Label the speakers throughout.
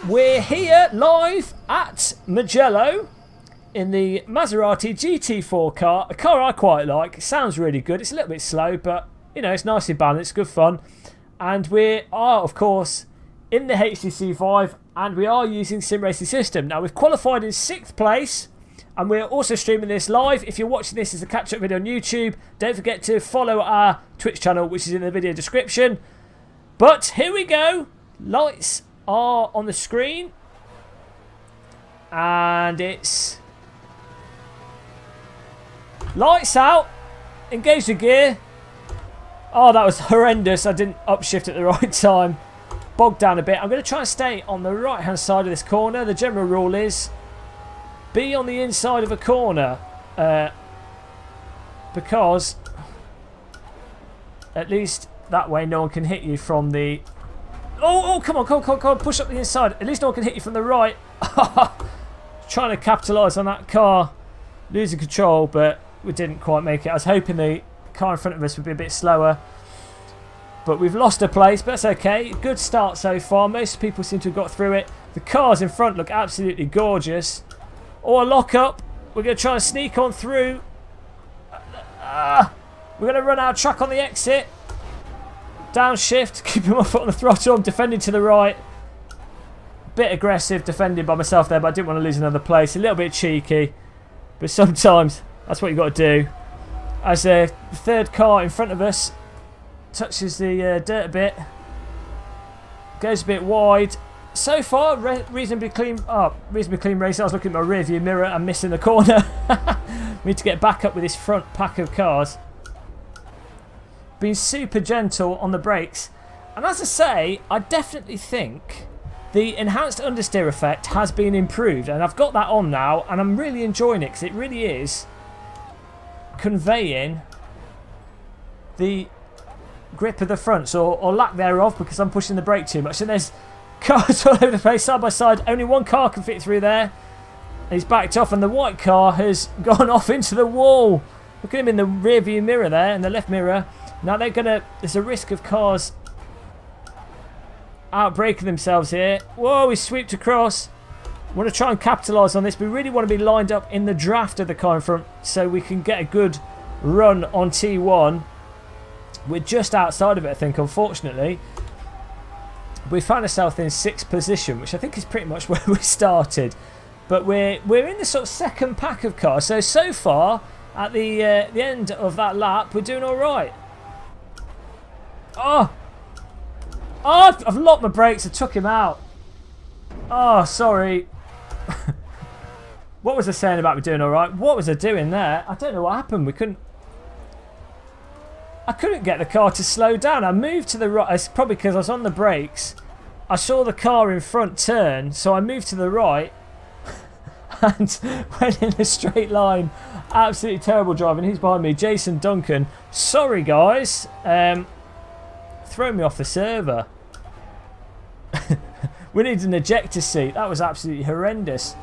Speaker 1: We're here live at Mugello in the Maserati GT4 car, a car I quite like. It sounds really good. It's a little bit slow, but you know, it's nicely balanced, good fun. And we are, of course, in the HTC Vive, and we are using Sim Racing System. Now, we've qualified in 6th place, and we're also streaming this live. If you're watching this as a catch-up video on YouTube, don't forget to follow our Twitch channel, which is in the video description. But here we go. Lights are on the screen, and it's lights out. Engage the gear. Oh, that was horrendous. I didn't upshift at the right time. Bogged down a bit. I'm going to try and stay on the right hand side of this corner. The general rule is be on the inside of a corner, because at least that way no one can hit you from the... Oh, come on, push up the inside. At least no one can hit you from the right. Trying to capitalise on that car losing control, but we didn't quite make it. I was hoping the car in front of us would be a bit slower, but we've lost a place, but that's okay. Good start so far. Most people seem to have got through it. The cars in front look absolutely gorgeous. Or a lock up. We're going to try and sneak on through. We're going to run out of track on the exit. Downshift, keeping my foot on the throttle. I'm defending to the right. Bit aggressive defending by myself there, but I didn't want to lose another place. A little bit cheeky, but sometimes that's what you've got to do. As the third car in front of us touches the dirt a bit, goes a bit wide. So far, reasonably clean race. I was looking at my rear view mirror and missing the corner. We need to get back up with this front pack of cars. Been super gentle on the brakes, and as I say, I definitely think the enhanced understeer effect has been improved, and I've got that on now, and I'm really enjoying it because it really is conveying the grip of the fronts, or lack thereof, because I'm pushing the brake too much. And there's cars all over the place, side by side. Only one car can fit through there. And he's backed off, and the white car has gone off into the wall. Look at him in the rear view mirror there, in the left mirror. Now there's a risk of cars outbraking themselselves here. Whoa, we sweeped across. Want to try and capitalise on this. We really want to be lined up in the draft of the car in front so we can get a good run on T1. We're just outside of it, I think, unfortunately. We found ourselves in 6th position, which I think is pretty much where we started. But we're in the sort of second pack of cars. So far, at the end of that lap, we're doing all right. Oh, I've locked my brakes. I took him out. Oh, sorry. What was I saying about me doing all right? What was I doing there? I don't know what happened. I couldn't get the car to slow down. I moved to the right. It's probably because I was on the brakes. I saw the car in front turn, so I moved to the right and went in a straight line. Absolutely terrible driving. Who's behind me? Jason Duncan. Sorry, guys. Throw me off the server. We need an ejector seat. That was absolutely horrendous.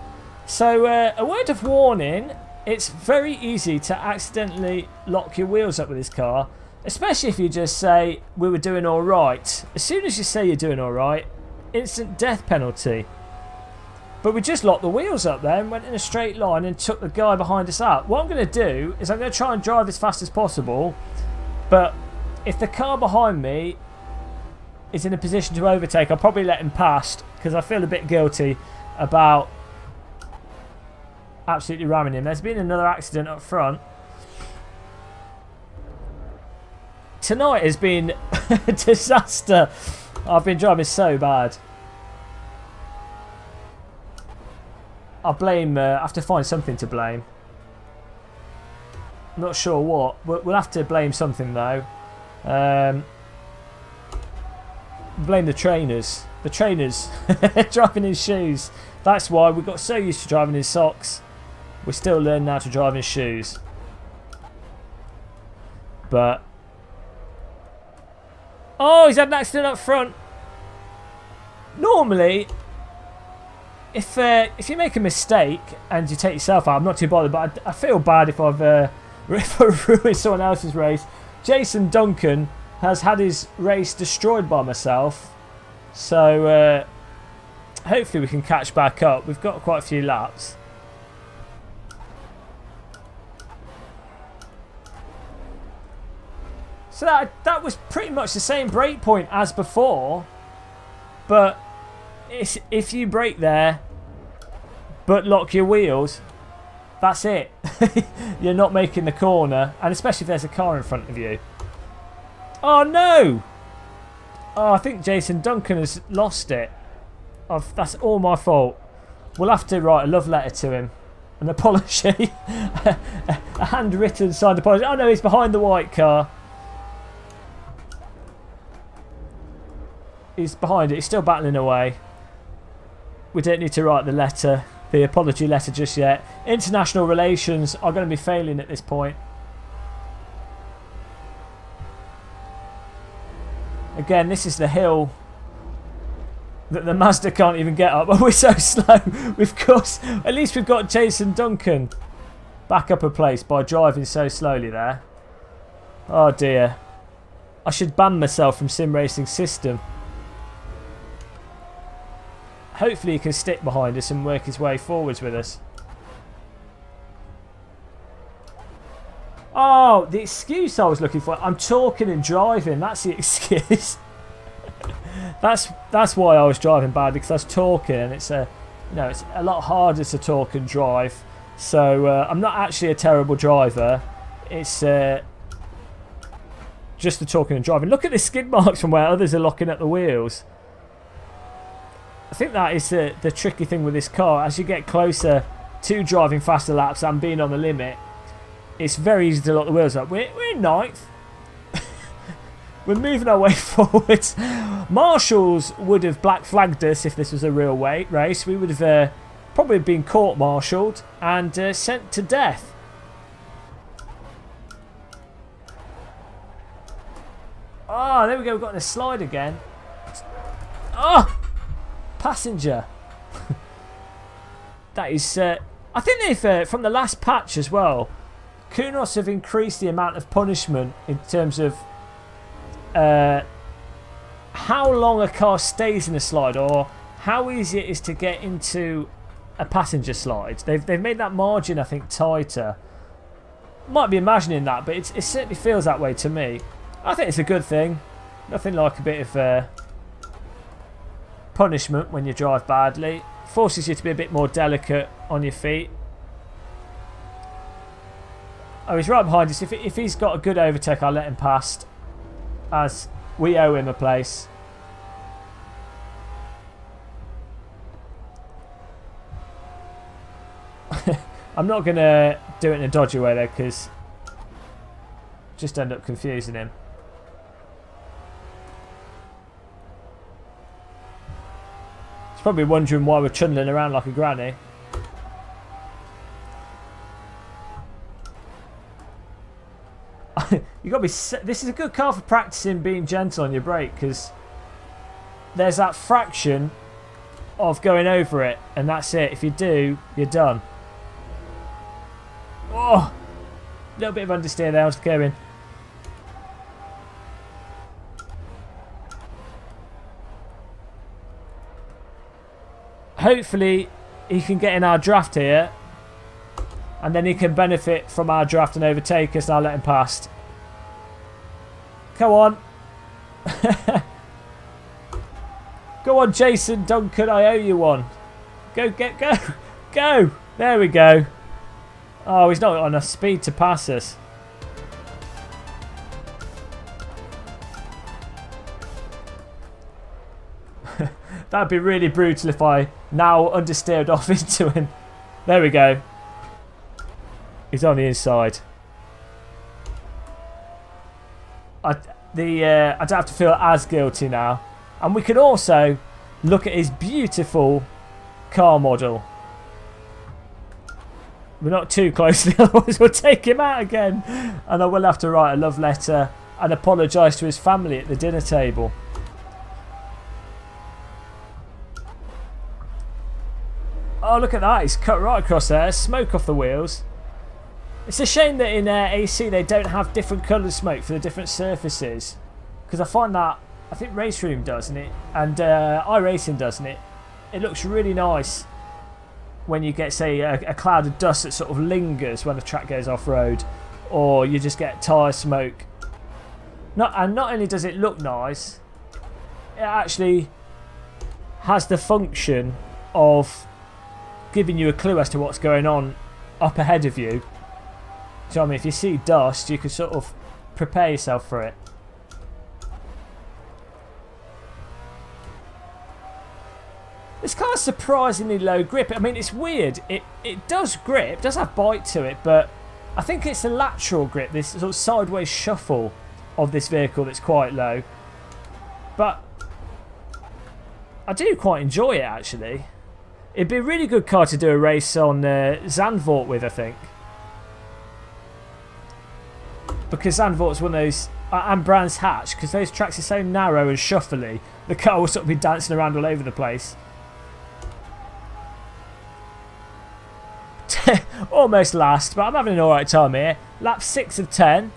Speaker 1: So, a word of warning. It's very easy to accidentally lock your wheels up with this car, especially if you just say, we were doing all right. As soon as you say you're doing all right, instant death penalty. But we just locked the wheels up there and went in a straight line and took the guy behind us out. What I'm going to do is I'm going to try and drive as fast as possible, but if the car behind me is in a position to overtake, I'll probably let him past because I feel a bit guilty about absolutely ramming him. There's been another accident up front. Tonight has been a disaster. I've been driving so bad. I have to find something to blame. Not sure what. We'll have to blame something though. Blame the trainers. The trainers driving in shoes. That's why we got so used to driving in socks. We're still learning how to drive in shoes. But oh, he's had an accident up front. Normally, if you make a mistake and you take yourself out, I'm not too bothered. But I feel bad if I've ruined someone else's race. Jason Duncan has had his race destroyed by myself. So hopefully we can catch back up. We've got quite a few laps. So that was pretty much the same brake point as before, but if you brake there but lock your wheels, that's it. You're not making the corner, and especially if there's a car in front of you. Oh no! Oh, I think Jason Duncan has lost it. That's all my fault. We'll have to write a love letter to him. An apology. A handwritten signed apology. Oh no, he's behind the white car. He's behind it. He's still battling away. We don't need to write the apology letter just yet. International relations are going to be failing at this point. Again, this is the hill that the Mazda can't even get up. Oh, we're so slow. Of course, at least we've got Jason Duncan back up a place by driving so slowly there. Oh dear. I should ban myself from sim racing system. Hopefully he can stick behind us and work his way forwards with us. Oh, the excuse I was looking for. I'm talking and driving. That's the excuse. that's why I was driving badly, because I was talking, and it's a lot harder to talk and drive. So I'm not actually a terrible driver. It's just the talking and driving. Look at the skid marks from where others are locking up the wheels. I think that is the tricky thing with this car. As you get closer to driving faster laps and being on the limit, it's very easy to lock the wheels up. We're in ninth. We're moving our way forwards. Marshals would have black flagged us if this was a real race. We would have probably been court-martialed and sent to death. Oh, there we go. We've got in a slide again. Oh! Passenger. That is I think they've from the last patch as well, Kunos have increased the amount of punishment in terms of how long a car stays in a slide, or how easy it is to get into a passenger slide. They've made that margin, I think, tighter. Might be imagining that, but it certainly feels that way to me. I think it's a good thing. Nothing like a bit of punishment when you drive badly. Forces you to be a bit more delicate on your feet. Oh, he's right behind us. If he's got a good overtake, I'll let him past, as we owe him a place. I'm not going to do it in a dodgy way though, because just end up confusing him. Probably wondering why we're trundling around like a granny. You got to be. This is a good car for practicing being gentle on your brake, because there's that fraction of going over it, and that's it. If you do, you're done. Oh, a little bit of understeer there. I was going. Hopefully he can get in our draft here, and then he can benefit from our draft and overtake us, and I'll let him past. Come on. Go on, Jason Duncan, I owe you one. Go. Go. There we go. Oh, he's not got enough speed to pass us. That'd be really brutal if I now understeered off into him. There we go. He's on the inside. I don't have to feel as guilty now. And we can also look at his beautiful car model. We're not too close, otherwise we'll take him out again. And I will have to write a love letter and apologise to his family at the dinner table. Oh, look at that. He's cut right across there. Smoke off the wheels. It's a shame that in AC they don't have different coloured smoke for the different surfaces. Because I find that, I think Race Room does, and iRacing doesn't it? it looks really nice when you get, say, a cloud of dust that sort of lingers when the track goes off-road, or you just get tyre smoke. And not only does it look nice, it actually has the function of giving you a clue as to what's going on up ahead of you. So I mean, if you see dust, you can sort of prepare yourself for it. This car's surprisingly low grip. I mean, it's weird. It does grip, does have bite to it, but I think it's the lateral grip, this sort of sideways shuffle of this vehicle that's quite low. But I do quite enjoy it, actually. It'd be a really good car to do a race on Zandvoort with, I think. Because Zandvoort's one of those, and Brands Hatch, because those tracks are so narrow and shuffly, the car will sort of be dancing around all over the place. Almost last, but I'm having an alright time here. Lap 6 of 10.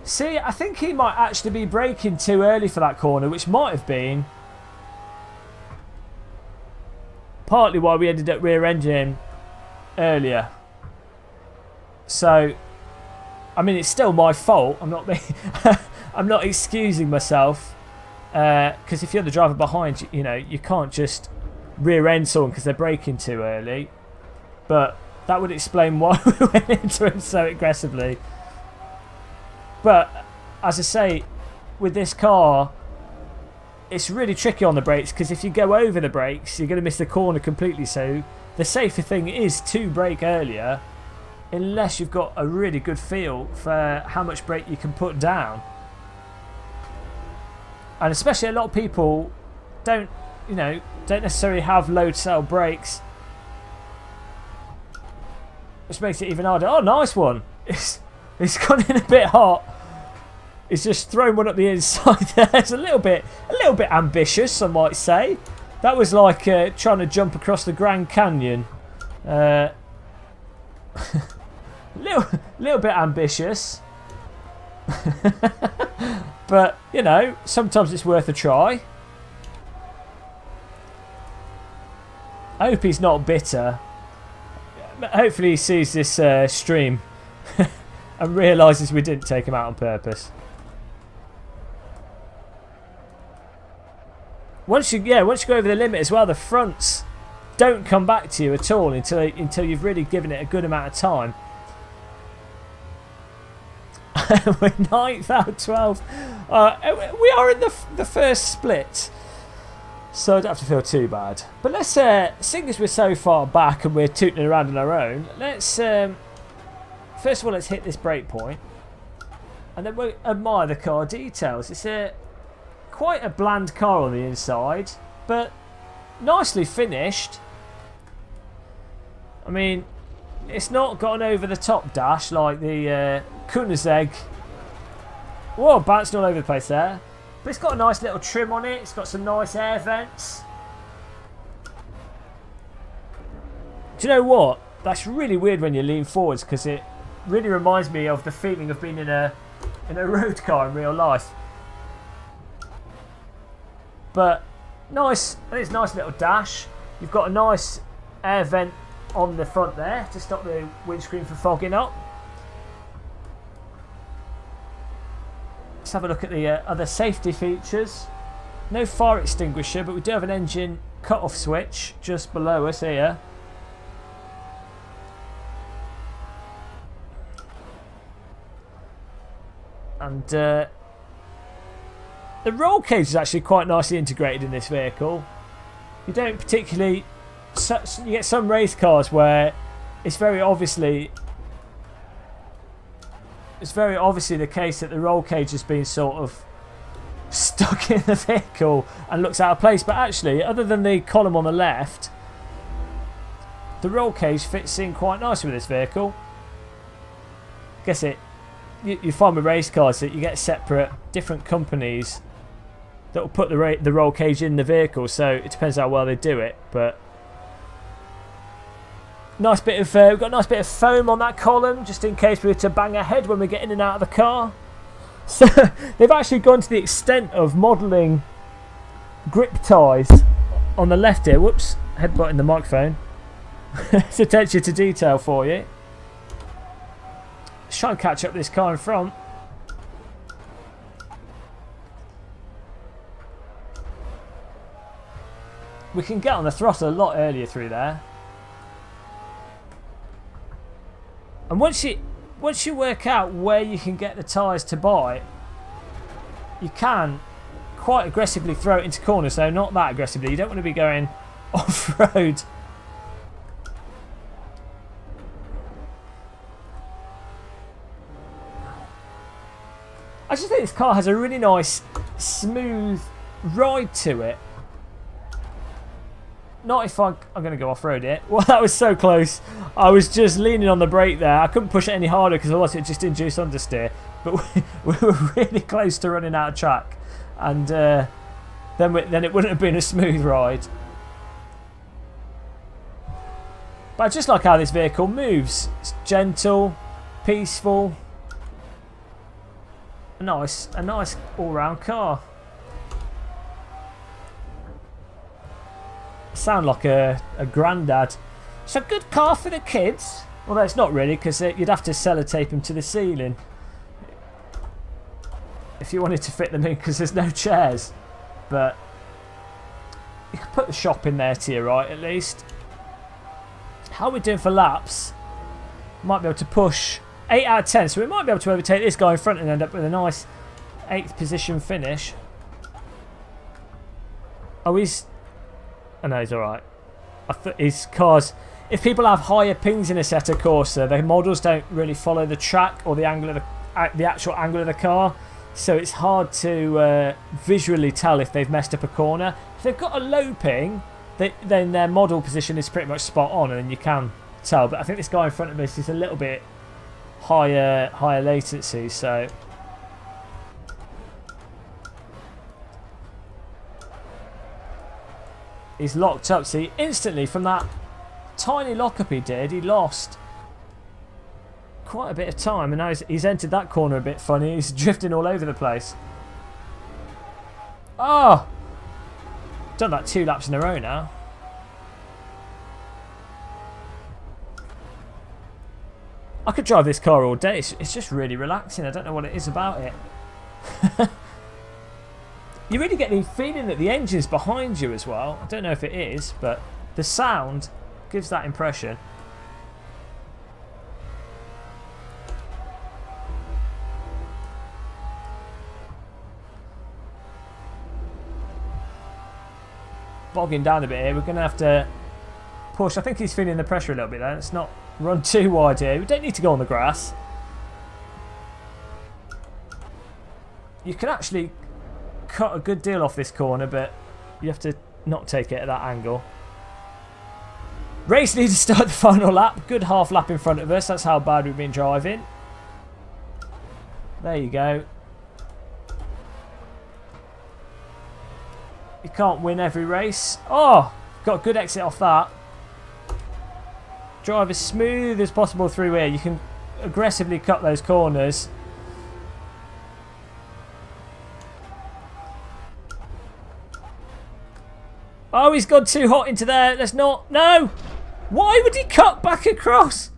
Speaker 1: See, I think he might actually be braking too early for that corner, which might have been partly why we ended up rear-ending earlier. So, I mean, it's still my fault. I'm not I'm not excusing myself. Because if you're the driver behind, you know, you can't just rear-end someone because they're braking too early. But that would explain why we went into him so aggressively. But as I say, with this car, it's really tricky on the brakes, because if you go over the brakes, you're going to miss the corner completely. So the safer thing is to brake earlier, unless you've got a really good feel for how much brake you can put down. And especially a lot of people don't necessarily have load cell brakes, which makes it even harder. Oh, nice one! It's gone in a bit hot. It's just thrown one up the inside there. It's a little bit ambitious, I might say. That was like trying to jump across the Grand Canyon. Little bit ambitious. But, you know, sometimes it's worth a try. I hope he's not bitter. Hopefully he sees this stream and realises we didn't take him out on purpose. Once you go over the limit as well, the fronts don't come back to you at all until you've really given it a good amount of time. We're 9th out of 12. We are in the first split, so I don't have to feel too bad. But let's, seeing as we're so far back and we're tooting around on our own, let's first of all let's hit this break point, and then we'll admire the car details. It's quite a bland car on the inside, but nicely finished. I mean, it's not got an over-the-top dash like the Koenigsegg. Whoa, bounced all over the place there. But it's got a nice little trim on it. It's got some nice air vents. Do you know what? That's really weird when you lean forwards, because it really reminds me of the feeling of being in a road car in real life. But nice. I think it's a nice little dash. You've got a nice air vent on the front there to stop the windscreen from fogging up. Let's have a look at the other safety features. No fire extinguisher, but we do have an engine cut-off switch just below us here. And the roll cage is actually quite nicely integrated in this vehicle. You don't particularly... You get some race cars where it's very obviously the case that the roll cage has been sort of stuck in the vehicle and looks out of place. But actually, other than the column on the left, the roll cage fits in quite nicely with this vehicle. I guess you find with race cars that you get separate, different companies that will put the roll cage in the vehicle, so it depends how well they do it. But we've got a nice bit of foam on that column, just in case we were to bang our head when we get in and out of the car. So they've actually gone to the extent of modelling grip ties on the left here. Whoops, headbutting the microphone. It's attention to detail for you. Let's try and catch up this car in front. We can get on the throttle a lot earlier through there. And once you work out where you can get the tyres to bite, you can quite aggressively throw it into corners, though not that aggressively. You don't want to be going off-road. I just think this car has a really nice, smooth ride to it. Not if I'm going to go off-road it. Well, that was so close. I was just leaning on the brake there. I couldn't push it any harder because otherwise it just induced understeer. But we were really close to running out of track. And then it wouldn't have been a smooth ride. But I just like how this vehicle moves. It's gentle, peaceful. A nice all-round car. Sound like a granddad. It's a good car for the kids. Although it's not really, because you'd have to sellotape them to the ceiling if you wanted to fit them in, because there's no chairs. But you could put the shop in there to your right at least. How are we doing for laps? Might be able to push 8 out of 10, so we might be able to overtake this guy in front and end up with a nice 8th position finish. Oh, he's... Oh no, he's alright. His cars... If people have higher pings in Assetto Corsa, their models don't really follow the track or the angle of the actual angle of the car. So it's hard to visually tell if they've messed up a corner. If they've got a low ping, then their model position is pretty much spot on, and then you can tell. But I think this guy in front of us is a little bit higher latency, so... He's locked up. See, instantly from that tiny lockup he did, he lost quite a bit of time, and now he's entered that corner a bit funny. He's drifting all over the place. Oh! Done that 2 laps in a row now. I could drive this car all day. It's just really relaxing. I don't know what it is about it. You really get the feeling that the engine's behind you as well. I don't know if it is, but the sound gives that impression. Bogging down a bit here. We're going to have to push. I think he's feeling the pressure a little bit there. Let's not run too wide here. We don't need to go on the grass. You can actually cut a good deal off this corner, but you have to not take it at that angle. Race needs to start the final lap. Good half lap in front of us. That's how bad we've been driving. There you go. You can't win every race. Oh, got a good exit off that. Drive as smooth as possible through here. You can aggressively cut those corners. Oh, he's gone too hot into there. Let's not. No! Why would he cut back across?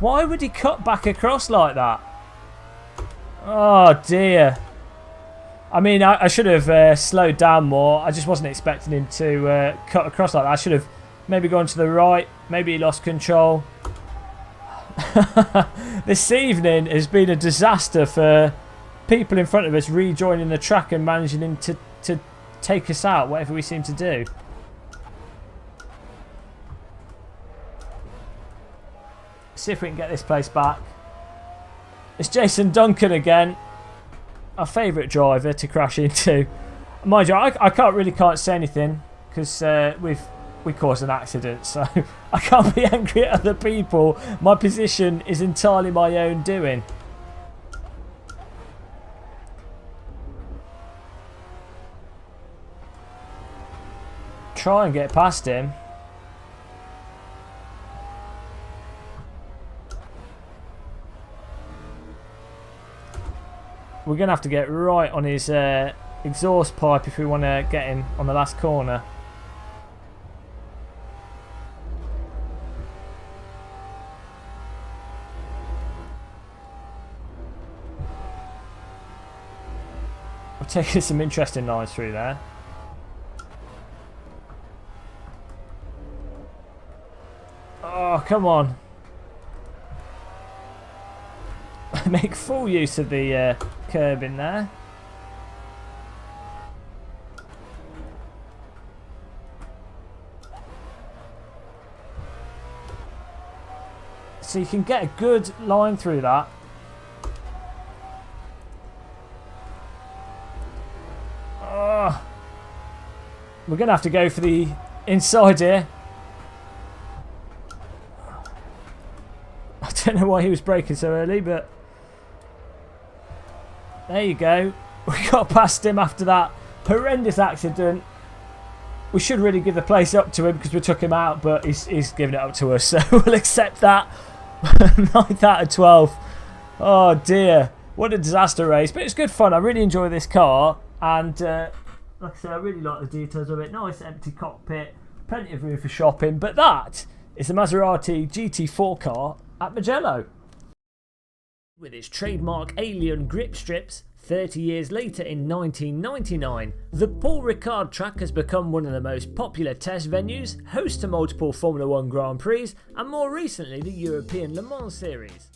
Speaker 1: Why would he cut back across like that? Oh, dear. I mean, I should have slowed down more. I just wasn't expecting him to cut across like that. I should have maybe gone to the right. Maybe he lost control. This evening has been a disaster for people in front of us rejoining the track and managing him to take us out, whatever we seem to do. See if we can get this place back. It's Jason Duncan again, our favourite driver to crash into. Mind you, I can't say anything because we caused an accident, so I can't be angry at other people. My position is entirely my own doing. Try and get past him. we're going to have to get right on his exhaust pipe if we want to get him on the last corner. We're taking some interesting lines through there. Oh, come on. Make full use of the curb in there. So you can get a good line through that. Oh. We're going to have to go for the inside here. I don't know why he was braking so early, but there you go. We got past him after that horrendous accident. We should really give the place up to him because we took him out, but he's giving it up to us, so we'll accept that. 9th out of 12. Oh dear, what a disaster race, but it's good fun. I really enjoy this car, and like I said, I really like the details of it. Nice empty cockpit, plenty of room for shopping, but that is the Maserati GT4 car at Mugello. With its trademark alien grip strips, 30 years later in 1999, the Paul Ricard track has become one of the most popular test venues, host to multiple Formula 1 Grand Prix, and more recently the European Le Mans Series.